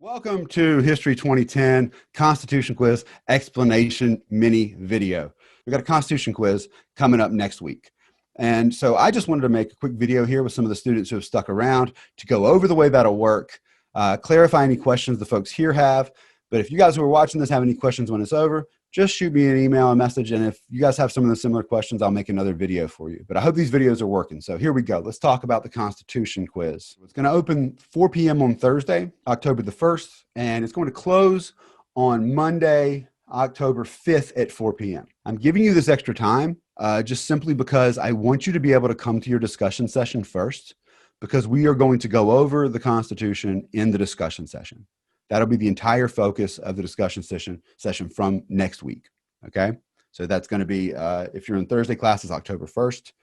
Welcome to History 2010 Constitution Quiz Explanation Mini Video. We've got a Constitution quiz coming up next week. And so I just wanted to make a quick video here with some of the students who have stuck around to go over the way that'll work, clarify any questions the folks here have. But if you guys who are watching this have any questions when it's over, just shoot me an email, a message, and if you guys have some of the similar questions, I'll make another video for you. But I hope these videos are working. So here we go. Let's talk about the Constitution quiz. It's going to open 4 p.m. on Thursday, October the 1st, and it's going to close on Monday, October 5th at 4 p.m. I'm giving you this extra time just simply because I want you to be able to come to your discussion session first, because we are going to go over the Constitution in the discussion session. That'll be the entire focus of the discussion session from next week, okay? So that's going to be, if you're in Thursday classes, October 1st,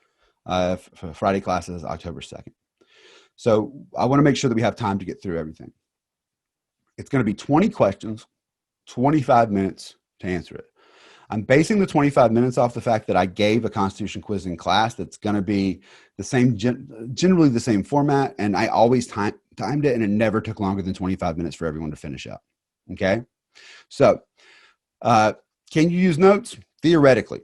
Friday classes, October 2nd. So I want to make sure that we have time to get through everything. It's going to be 20 questions, 25 minutes to answer it. I'm basing the 25 minutes off the fact that I gave a Constitution quiz in class that's going to be the same, generally the same format, and I always timed it, and it never took longer than 25 minutes for everyone to finish up, okay? So can you use notes? Theoretically,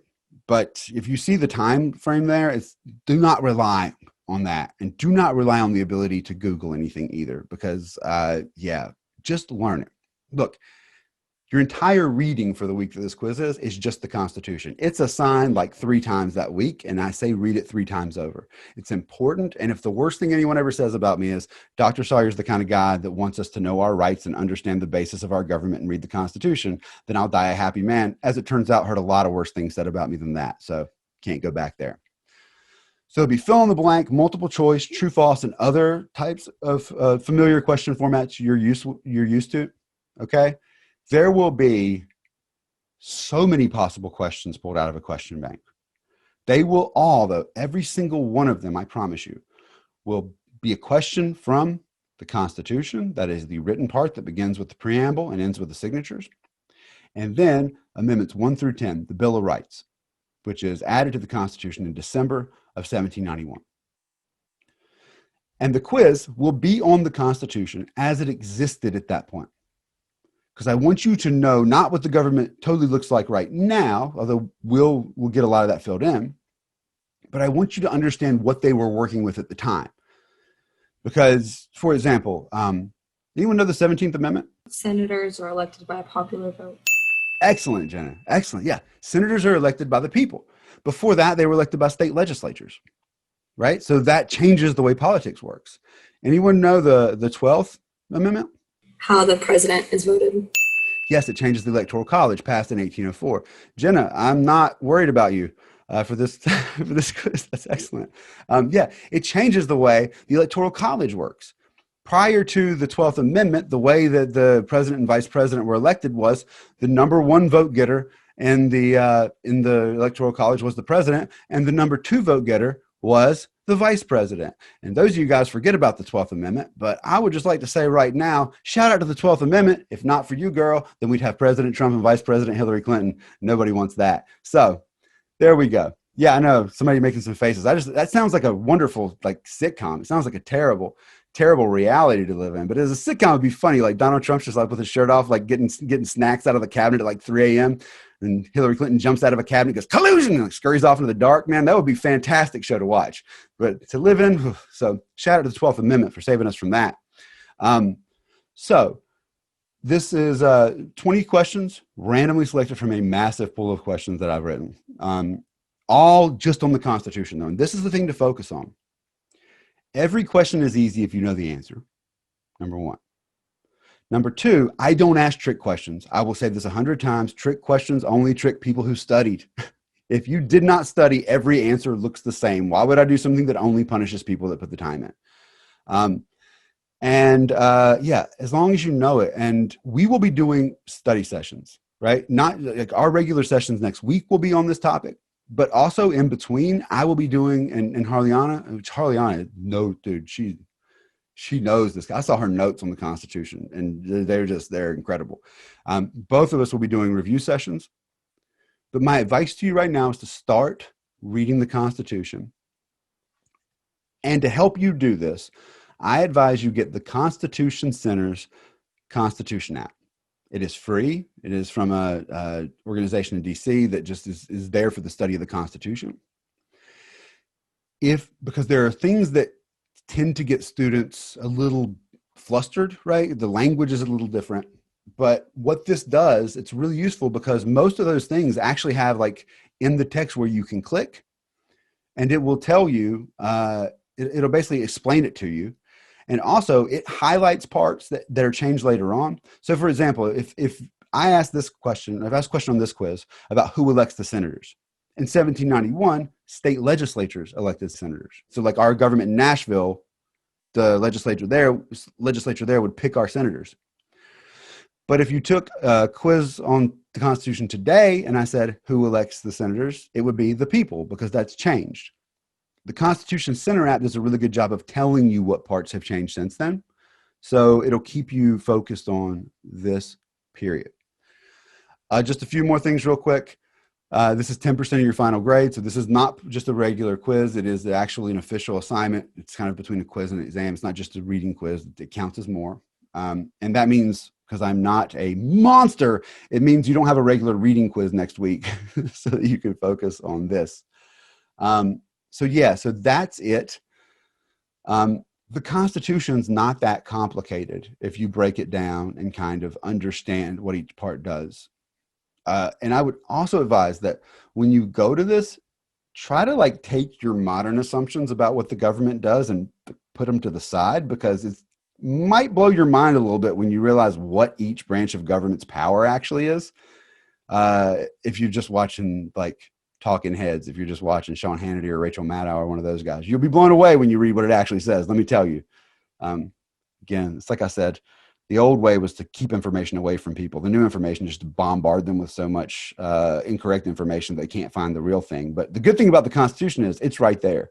but if you see the time frame there, do not rely on that, and do not rely on the ability to Google anything either, because, yeah, just learn it. Look, your entire reading for the week that this quiz is just the Constitution. It's assigned like 3 times that week, and I say read it 3 times over. It's important, and if the worst thing anyone ever says about me is Dr. Sawyer's the kind of guy that wants us to know our rights and understand the basis of our government and read the Constitution, then I'll die a happy man. As it turns out, heard a lot of worse things said about me than that, so can't go back there. So it'll be fill in the blank, multiple choice, true, false, and other types of familiar question formats you're used to, okay? There will be so many possible questions pulled out of a question bank. They will all, though, every single one of them, I promise you, will be a question from the Constitution, that is the written part that begins with the preamble and ends with the signatures, and then Amendments 1 through 10, the Bill of Rights, which is added to the Constitution in December of 1791. And the quiz will be on the Constitution as it existed at that point. Because I want you to know not what the government totally looks like right now, although we'll get a lot of that filled in, but I want you to understand what they were working with at the time. Because, for example, anyone know the 17th Amendment? Senators are elected by a popular vote. Excellent, Jenna. Excellent. Yeah. Senators are elected by the people. Before that, they were elected by state legislatures, right? So that changes the way politics works. Anyone know the 12th Amendment? How the president is voted. Yes, it changes the Electoral College, passed in 1804. Jenna, I'm not worried about you for this for this quiz. That's excellent. Yeah, it changes the way the Electoral College works. Prior to the 12th Amendment, the way that the president and vice president were elected was the number 1 vote getter in the Electoral College was the president, and the number 2 vote getter was the vice president. And those of you guys forget about the 12th Amendment, but I would just like to say right now, shout out to the 12th Amendment. If not for you, girl, then we'd have President Trump and Vice President Hillary Clinton. Nobody wants that. So there we go. Yeah, I know somebody making some faces. That sounds like a wonderful like sitcom. It sounds like a terrible reality to live in. But as a sitcom, it'd be funny. Like Donald Trump's just like with his shirt off, like getting snacks out of the cabinet at like 3 a.m. And Hillary Clinton jumps out of a cabinet, goes collusion, and like scurries off into the dark. Man, that would be a fantastic show to watch. But to live in, so shout out to the 12th Amendment for saving us from that. So this is 20 questions randomly selected from a massive pool of questions that I've written, all just on the Constitution, though. And this is the thing to focus on. Every question is easy if you know the answer, number 1. Number 2, I don't ask trick questions. I will say this 100 times. Trick questions only trick people who studied. If you did not study, every answer looks the same. Why would I do something that only punishes people that put the time in? Yeah, as long as you know it. And we will be doing study sessions, right? Not like our regular sessions next week will be on this topic, but also in between, I will be doing, and Harliana, no, dude, she knows this. I saw her notes on the Constitution, and they're incredible. Both of us will be doing review sessions. But my advice to you right now is to start reading the Constitution. And to help you do this, I advise you get the Constitution Center's Constitution app. It is free. It is from a organization in DC that just is there for the study of the Constitution. Because there are things that tend to get students a little flustered, right? The language is a little different. But what this does, it's really useful because most of those things actually have like in the text where you can click, and it will tell you, it'll basically explain it to you. And also it highlights parts that are changed later on. So for example, if I ask this question, I've asked a question on this quiz about who elects the senators. In 1791, state legislatures elected senators. So like our government in Nashville, the legislature there would pick our senators. But if you took a quiz on the Constitution today and I said, who elects the senators? It would be the people, because that's changed. The Constitution Center app does a really good job of telling you what parts have changed since then. So it'll keep you focused on this period. Just a few more things real quick. This is 10% of your final grade. So this is not just a regular quiz. It is actually an official assignment. It's kind of between a quiz and an exam. It's not just a reading quiz. It counts as more. And that means, because I'm not a monster, it means you don't have a regular reading quiz next week so that you can focus on this. So that's it. The Constitution's not that complicated if you break it down and kind of understand what each part does. And I would also advise that when you go to this, try to like take your modern assumptions about what the government does and put them to the side, because it might blow your mind a little bit when you realize what each branch of government's power actually is. If you're just watching like Talking Heads, if you're just watching Sean Hannity or Rachel Maddow or one of those guys, you'll be blown away when you read what it actually says. Let me tell you. Again, it's like I said, the old way was to keep information away from people. The new information just to bombard them with so much incorrect information they can't find the real thing. But the good thing about the Constitution is it's right there.